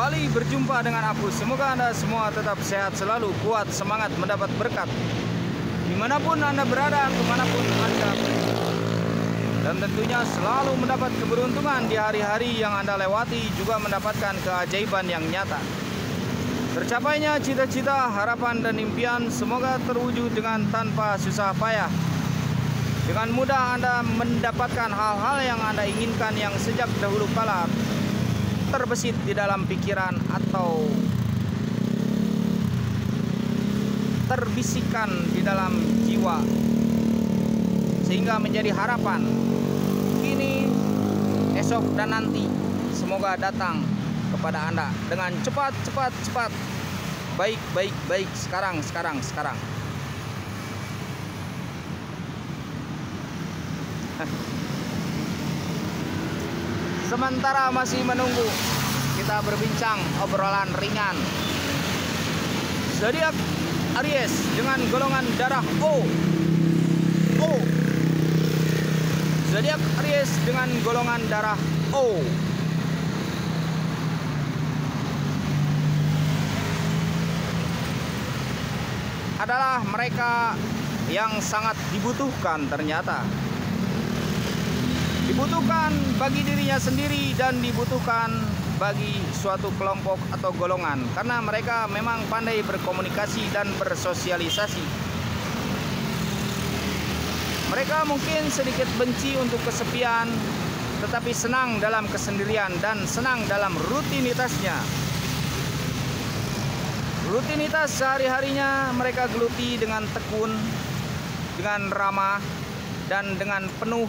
kembali berjumpa dengan aku. Semoga Anda semua tetap sehat selalu, kuat, semangat, mendapat berkat dimanapun Anda berada, kemanapun Anda pergi. Dan tentunya selalu mendapat keberuntungan di hari-hari yang Anda lewati, juga mendapatkan keajaiban yang nyata. Tercapainya cita-cita, harapan, dan impian semoga terwujud dengan tanpa susah payah. Dengan mudah Anda mendapatkan hal-hal yang Anda inginkan yang sejak dahulu kala terbesit di dalam pikiran atau terbisikkan di dalam jiwa, sehingga menjadi harapan kini, esok, dan nanti. Semoga datang kepada Anda dengan cepat, baik, sekarang. Sementara masih menunggu, kita berbincang obrolan ringan. Zodiak Aries dengan golongan darah O. Zodiak Aries dengan golongan darah O. Adalah mereka yang sangat dibutuhkan ternyata. Dibutuhkan bagi dirinya sendiri dan dibutuhkan bagi suatu kelompok atau golongan, karena mereka memang pandai berkomunikasi dan bersosialisasi. Mereka mungkin sedikit benci untuk kesepian, tetapi senang dalam kesendirian dan senang dalam rutinitasnya. Rutinitas sehari-harinya mereka geluti dengan tekun, dengan ramah, dan dengan penuh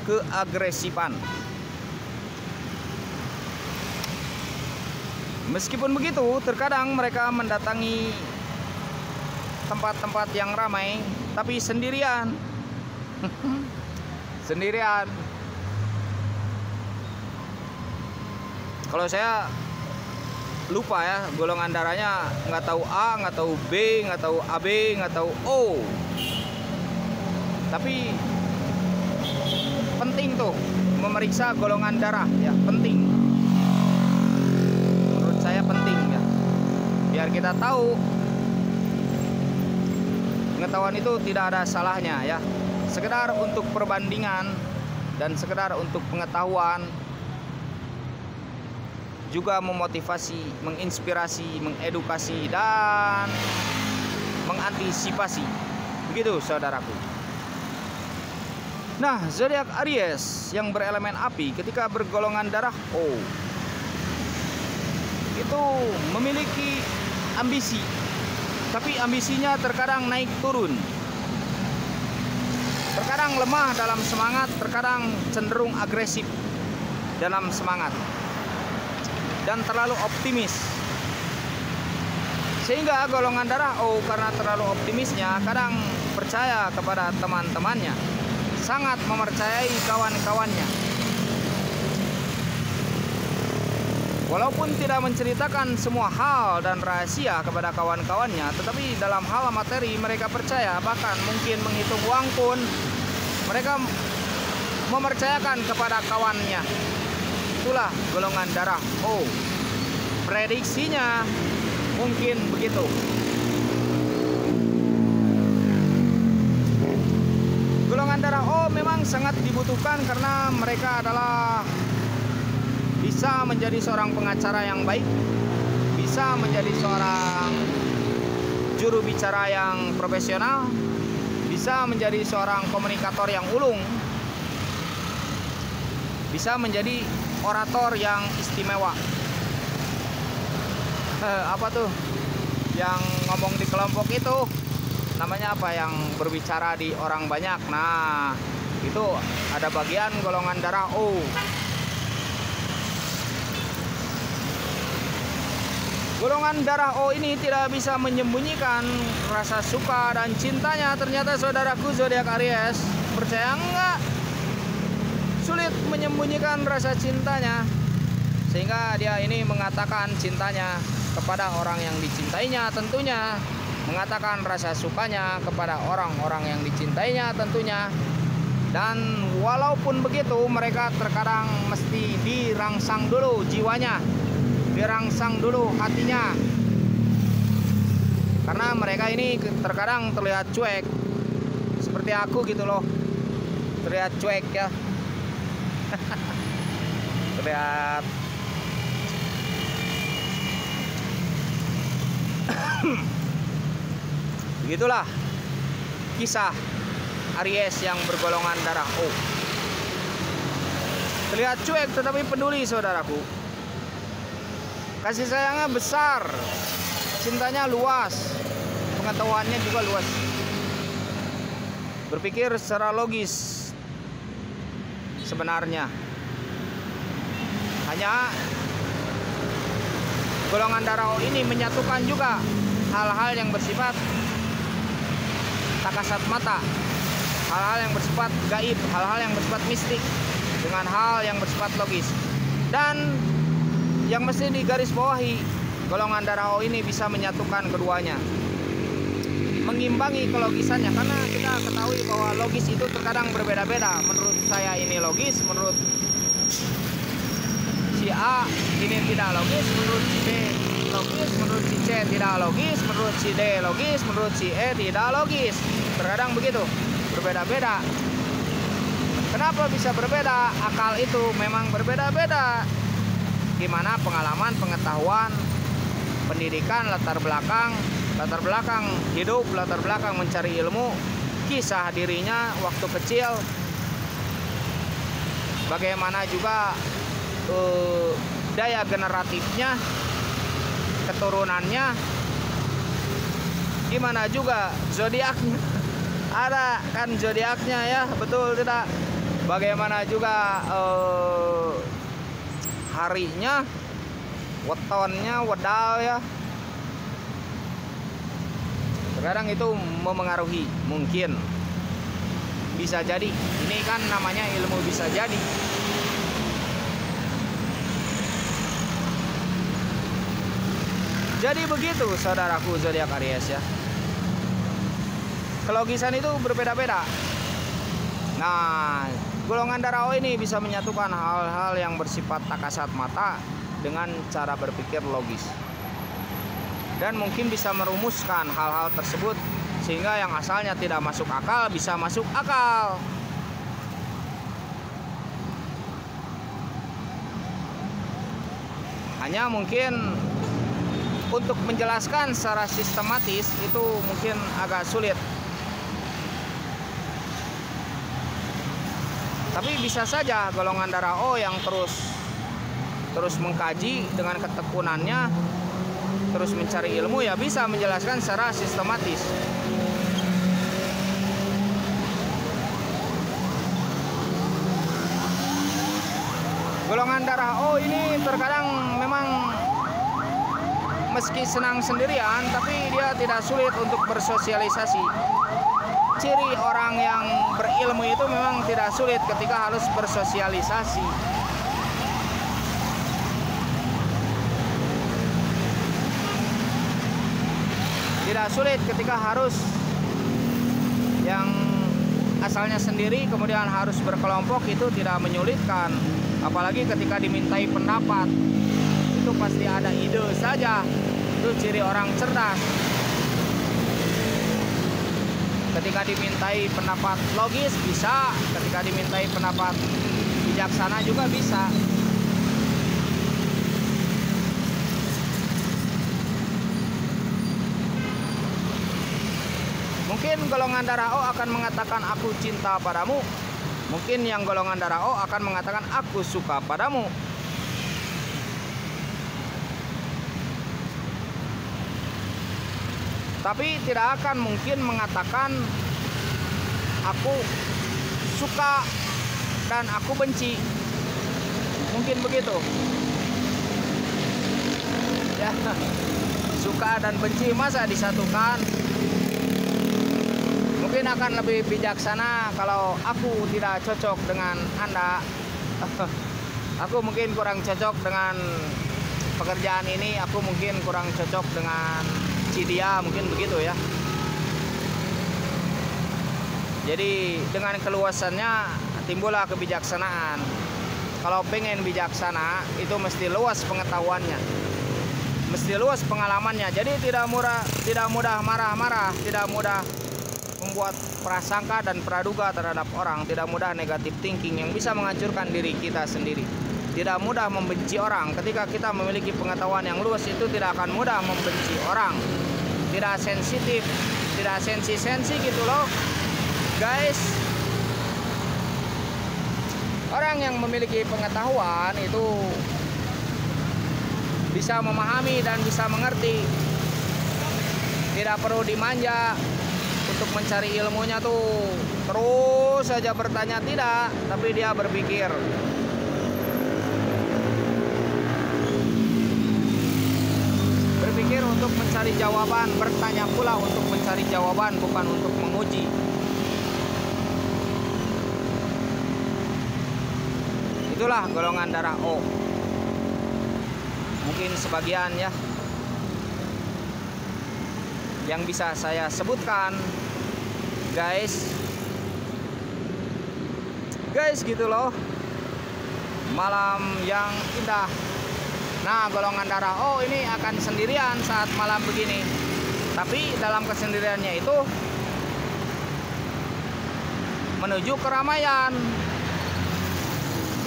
keagresifan. Meskipun begitu, terkadang mereka mendatangi tempat-tempat yang ramai, tapi sendirian. Sendirian. Kalau saya lupa ya, golongan darahnya nggak tahu A, nggak tahu B, nggak tahu AB, nggak tahu O. Tapi penting tuh memeriksa golongan darah ya, penting. Menurut saya penting ya, biar kita tahu. Pengetahuan itu tidak ada salahnya ya, sekedar untuk perbandingan dan sekedar untuk pengetahuan, juga memotivasi, menginspirasi, mengedukasi, dan mengantisipasi. Begitu saudaraku. Nah, zodiak Aries yang berelemen api ketika bergolongan darah O itu memiliki ambisi, tapi ambisinya terkadang naik turun. Terkadang lemah dalam semangat, terkadang cenderung agresif dalam semangat, dan terlalu optimis. Sehingga golongan darah O karena terlalu optimisnya kadang percaya kepada teman-temannya, sangat mempercayai kawan-kawannya. Walaupun tidak menceritakan semua hal dan rahasia kepada kawan-kawannya, tetapi dalam hal materi mereka percaya, bahkan mungkin menghitung uang pun mereka mempercayakan kepada kawannya. Itulah golongan darah O. Prediksinya mungkin begitu. Golongan darah O memang sangat dibutuhkan karena mereka adalah bisa menjadi seorang pengacara yang baik, bisa menjadi seorang juru bicara yang profesional, bisa menjadi seorang komunikator yang ulung, bisa menjadi orator yang istimewa. Apa tuh yang ngomong di kelompok itu namanya apa, yang berbicara di orang banyak? Nah, itu ada bagian golongan darah O. Golongan darah O ini tidak bisa menyembunyikan rasa suka dan cintanya. Ternyata saudaraku zodiak Aries, percaya enggak? Sulit menyembunyikan rasa cintanya, sehingga dia ini mengatakan cintanya kepada orang yang dicintainya, tentunya mengatakan rasa sukanya kepada orang-orang yang dicintainya tentunya. Dan walaupun begitu, mereka terkadang mesti dirangsang dulu jiwanya, dirangsang dulu hatinya, karena mereka ini terkadang terlihat cuek seperti aku gitu loh, terlihat cuek ya. Terlihat begitulah kisah Aries yang bergolongan darah O. Terlihat cuek tetapi peduli, saudaraku. Kasih sayangnya besar, cintanya luas, pengetahuannya juga luas. Berpikir secara logis sebenarnya. Hanya golongan darah O ini menyatukan juga hal-hal yang bersifat tak kasat mata, hal-hal yang bersifat gaib, hal-hal yang bersifat mistik dengan hal yang bersifat logis. Dan yang mesti digarisbawahi, golongan darah O ini bisa menyatukan keduanya, mengimbangi kelogisannya, karena kita ketahui bahwa logis itu terkadang berbeda-beda. Menurut saya ini logis, menurut si A ini tidak logis, menurut si B logis, menurut si C tidak logis, menurut si D logis, menurut si E tidak logis. Terkadang begitu, berbeda-beda. Kenapa bisa berbeda? Akal itu memang berbeda-beda. Gimana pengalaman, pengetahuan, pendidikan, latar belakang hidup, latar belakang mencari ilmu, kisah dirinya waktu kecil, bagaimana juga daya generatifnya, keturunannya, gimana juga zodiaknya. Ada kan zodiaknya ya, betul tidak? Bagaimana juga harinya, wetonnya, wedal ya. Sekarang itu memengaruhi, mungkin bisa jadi. Ini kan namanya ilmu bisa jadi. Jadi begitu saudaraku zodiak Aries ya. Kelogisan itu berbeda-beda. Nah, golongan darah O ini bisa menyatukan hal-hal yang bersifat tak kasat mata dengan cara berpikir logis. Dan mungkin bisa merumuskan hal-hal tersebut sehingga yang asalnya tidak masuk akal bisa masuk akal. Hanya mungkin untuk menjelaskan secara sistematis itu mungkin agak sulit. Tapi bisa saja golongan darah O yang terus mengkaji dengan ketekunannya, terus mencari ilmu, ya bisa menjelaskan secara sistematis. Golongan darah O ini terkadang memang meski senang sendirian, tapi dia tidak sulit untuk bersosialisasi. Ciri orang yang berilmu itu memang tidak sulit ketika harus bersosialisasi. Tidak sulit ketika harus yang asalnya sendiri kemudian harus berkelompok, itu tidak menyulitkan. Apalagi ketika dimintai pendapat, itu pasti ada ide saja. Itu ciri orang cerdas. Ketika dimintai pendapat logis bisa, ketika dimintai pendapat bijaksana juga bisa. Mungkin golongan darah O akan mengatakan aku cinta padamu. Mungkin yang golongan darah O akan mengatakan aku suka padamu. Tapi tidak akan mungkin mengatakan aku suka dan aku benci. Mungkin begitu. Ya, suka dan benci masa disatukan? Mungkin akan lebih bijaksana kalau aku tidak cocok dengan Anda. Aku mungkin kurang cocok dengan pekerjaan ini, aku mungkin kurang cocok dengan dia, mungkin begitu ya. Jadi dengan keluasannya timbullah kebijaksanaan. Kalau pengen bijaksana itu mesti luas pengetahuannya. mesti luas pengalamannya. Jadi tidak mudah marah-marah, tidak mudah membuat prasangka dan praduga terhadap orang, tidak mudah negatif thinking yang bisa menghancurkan diri kita sendiri. Tidak mudah membenci orang. Ketika kita memiliki pengetahuan yang luas itu tidak akan mudah membenci orang. Tidak sensitif, tidak sensi-sensi gitu loh. Guys, orang yang memiliki pengetahuan itu bisa memahami dan bisa mengerti. Tidak perlu dimanja untuk mencari ilmunya tuh terus saja bertanya, tidak, tapi dia berpikir. Berpikir untuk mencari jawaban, bertanya pula untuk mencari jawaban, bukan untuk menguji. Itulah golongan darah O. Mungkin sebagian ya yang bisa saya sebutkan, guys gitu loh. Malam yang indah. Nah, golongan darah O ini akan sendirian saat malam begini. Tapi dalam kesendiriannya itu menuju keramaian.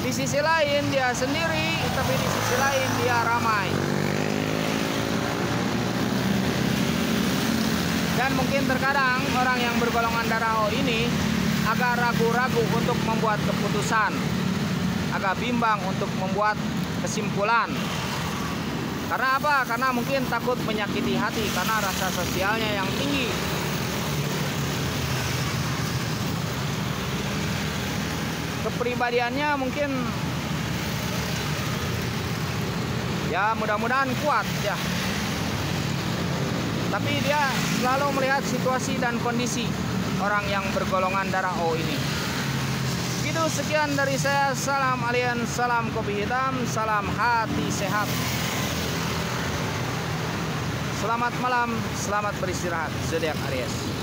Di sisi lain dia sendiri, tapi di sisi lain dia ramai. Dan mungkin terkadang orang yang bergolongan darah O ini agak ragu-ragu untuk membuat keputusan, agak bimbang untuk membuat kesimpulan. Karena apa? Karena mungkin takut menyakiti hati, karena rasa sosialnya yang tinggi. Kepribadiannya mungkin ya mudah-mudahan kuat ya. Tapi dia selalu melihat situasi dan kondisi orang yang bergolongan darah O ini. Gitu, sekian dari saya. Salam alien, salam kopi hitam, salam hati sehat. Selamat malam, selamat beristirahat. Zodiac Aries.